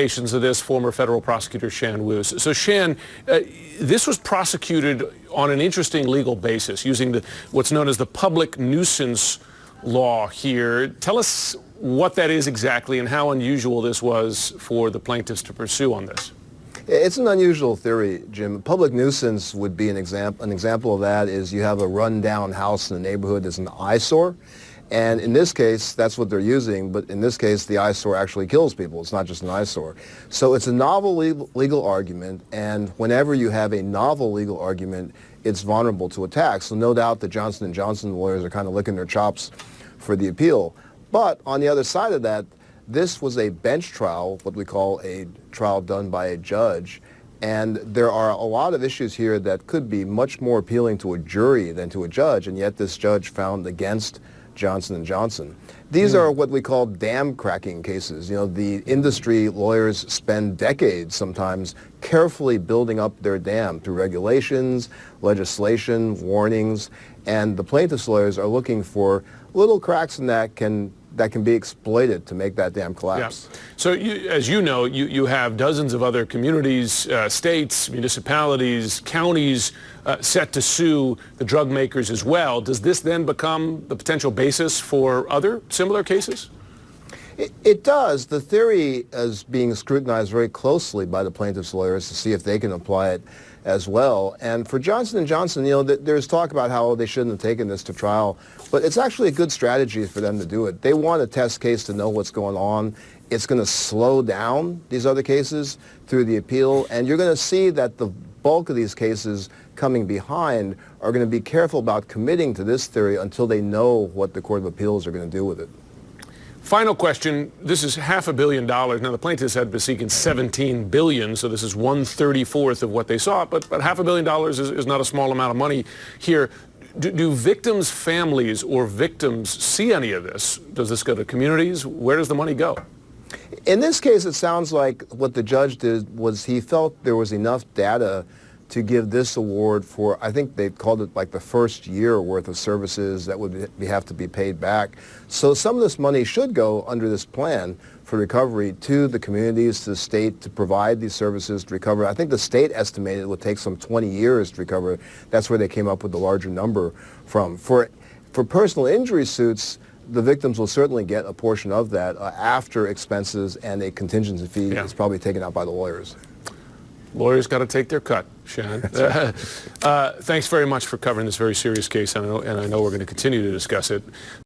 Of this, former federal prosecutor Shan Wu. So Shan, this was prosecuted on an interesting legal basis using what's known as the public nuisance law here. Tell us what that is exactly and how unusual this was for the plaintiffs to pursue on this. It's an unusual theory, Jim. Public nuisance would be an example. An example of that is you have a run-down house in the neighborhood that's an eyesore. And in this case, that's what they're using, but in this case, the eyesore actually kills people. It's not just an eyesore. So it's a novel legal argument, and whenever you have a novel legal argument, it's vulnerable to attack. So no doubt the Johnson & Johnson lawyers are kind of licking their chops for the appeal. But on the other side of that, this was a bench trial, what we call a trial done by a judge, and there are a lot of issues here that could be much more appealing to a jury than to a judge, and yet this judge found against Johnson & Johnson. These are what we call dam cracking cases. You know, the industry lawyers spend decades sometimes carefully building up their dam through regulations, legislation, warnings, and the plaintiffs' lawyers are looking for little cracks in that can be exploited to make that dam collapse. Yeah. So as you know, you have dozens of other communities, states, municipalities, counties set to sue the drug makers as well. Does this then become the potential basis for other similar cases? It does. The theory is being scrutinized very closely by the plaintiffs' lawyers to see if they can apply it as well. And for Johnson & Johnson, you know, there's talk about how they shouldn't have taken this to trial, but it's actually a good strategy for them to do it. They want a test case to know what's going on. It's going to slow down these other cases through the appeal, and you're going to see that the bulk of these cases coming behind are going to be careful about committing to this theory until they know what the Court of Appeals are going to do with it. Final question. This is $500 million. Now, the plaintiffs had been seeking $17 billion, so this is 1/34 of what they sought, but $500 million is not a small amount of money here. Do victims' families or victims see any of this? Does this go to communities? Where does the money go? In this case, it sounds like what the judge did was he felt there was enough data to give this award for, I think they called it like the first year worth of services that would have to be paid back. So some of this money should go under this plan for recovery to the communities, to the state, to provide these services to recover. I think the state estimated it would take some 20 years to recover. That's where they came up with the larger number from. For personal injury suits, the victims will certainly get a portion of that after expenses, and a contingency fee is probably taken out by the lawyers. Lawyers got to take their cut, Shan. Right. Thanks very much for covering this very serious case, and I know we're going to continue to discuss it.